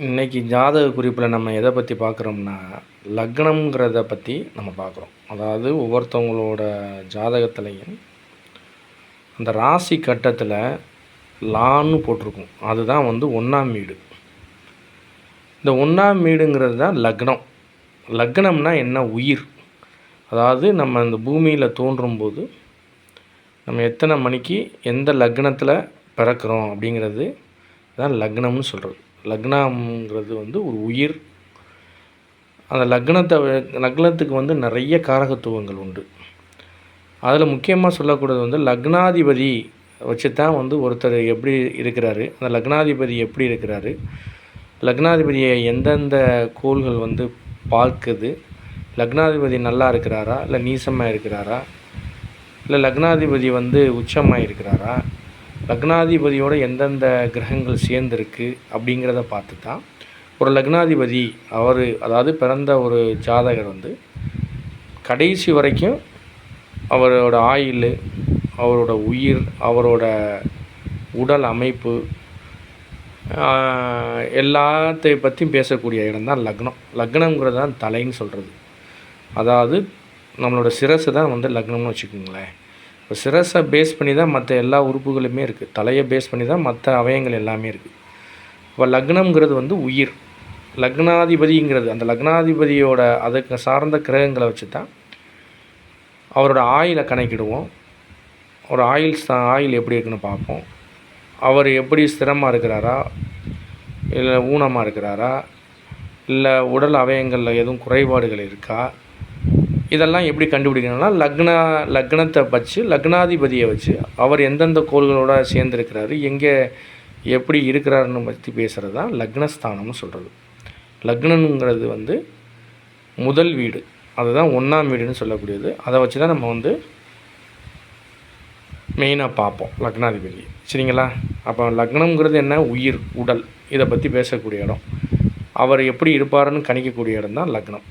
இன்றைக்கி ஜாதக குறிப்பில் நம்ம எதை பற்றி பார்க்குறோம்னா, லக்னம்ங்கிறத பற்றி நம்ம பார்க்குறோம். அதாவது ஒவ்வொருத்தவங்களோட ஜாதகத்துலேயும் அந்த ராசி கட்டத்தில் லான்னு போட்டிருக்கும். அதுதான் வந்து 1ஆம் வீடு. இந்த 1ஆம் வீடுங்கிறது தான் லக்னம். லக்னம்னா என்ன? உயிர். அதாவது நம்ம இந்த பூமியில் தோன்றும்போது நம்ம எத்தனை மணிக்கு எந்த லக்னத்தில் பிறக்கிறோம் அப்படிங்கிறது தான் லக்னம்னு சொல்கிறது. லக்னம்ங்கிறது வந்து ஒரு உயிர். அந்த லக்னத்துக்கு வந்து நிறைய காரகத்துவங்கள் உண்டு. அதில் முக்கியமாக சொல்லக்கூடியது வந்து லக்னாதிபதி வச்சு தான் வந்து ஒருத்தர் எப்படி இருக்கிறாரு, அந்த லக்னாதிபதி எப்படி இருக்கிறாரு, லக்னாதிபதியை எந்தெந்த கோள்கள் வந்து பார்க்குது, லக்னாதிபதி நல்லா இருக்கிறாரா இல்லை நீசமாக இருக்கிறாரா, இல்லை லக்னாதிபதி வந்து உச்சமாக இருக்கிறாரா, லக்னாதிபதியோட எந்தெந்த கிரகங்கள் சேர்ந்துருக்கு அப்படிங்கிறத பார்த்து தான் ஒரு லக்னாதிபதி அதாவது பிறந்த ஒரு ஜாதகர் வந்து கடைசி வரைக்கும் அவரோட ஆயுள், அவரோட உயிர், அவரோட உடல் அமைப்பு எல்லாத்தையும் பற்றியும் பேசக்கூடிய இடம் தான் லக்னம். லக்னங்கிறது தான் தலைன்னு சொல்கிறது. அதாவது நம்மளோட சிரசு தான் வந்து லக்னம்னு வச்சுக்கோங்களேன். இப்போ சிரஸை பேஸ் பண்ணி தான் மற்ற எல்லா உறுப்புகளுமே இருக்குது. தலையை பேஸ் பண்ணி தான் மற்ற அவயங்கள் எல்லாமே இருக்குது. இப்போ லக்னம்ங்கிறது வந்து உயிர். லக்னாதிபதிங்கிறது அந்த லக்னாதிபதியோட அதுக்கு சார்ந்த கிரகங்களை வச்சு தான் அவரோட ஆயுளை கணக்கிடுவோம். ஒரு ஆயுள் எப்படி இருக்குன்னு பார்ப்போம். அவர் எப்படி ஸ்திரமாக இருக்கிறாரா இல்லை ஊனமாக இருக்கிறாரா, இல்லை உடல் அவயங்களில் எதுவும் குறைபாடுகள் இருக்கா, இதெல்லாம் எப்படி கண்டுபிடிக்கணும்னா லக்னத்தை வச்சு லக்னாதிபதியை வச்சு அவர் எந்தெந்த கோள்களோடு சேர்ந்துருக்கிறாரு, எங்கே எப்படி இருக்கிறாருன்னு பற்றி பேசுகிறது தான் லக்னஸ்தானம்னு சொல்கிறது. லக்னங்கிறது வந்து முதல் வீடு, அதுதான் 1ஆம் வீடுன்னு சொல்லக்கூடியது. அதை வச்சு தான் நம்ம வந்து மெயினாக பார்ப்போம் லக்னாதிபதி. சரிங்களா? அப்போ லக்னங்கிறது என்ன? உயிர், உடல். இதை பற்றி பேசக்கூடிய இடம். அவர் எப்படி இருப்பாருன்னு கணிக்கக்கூடிய இடம் தான் லக்னம்.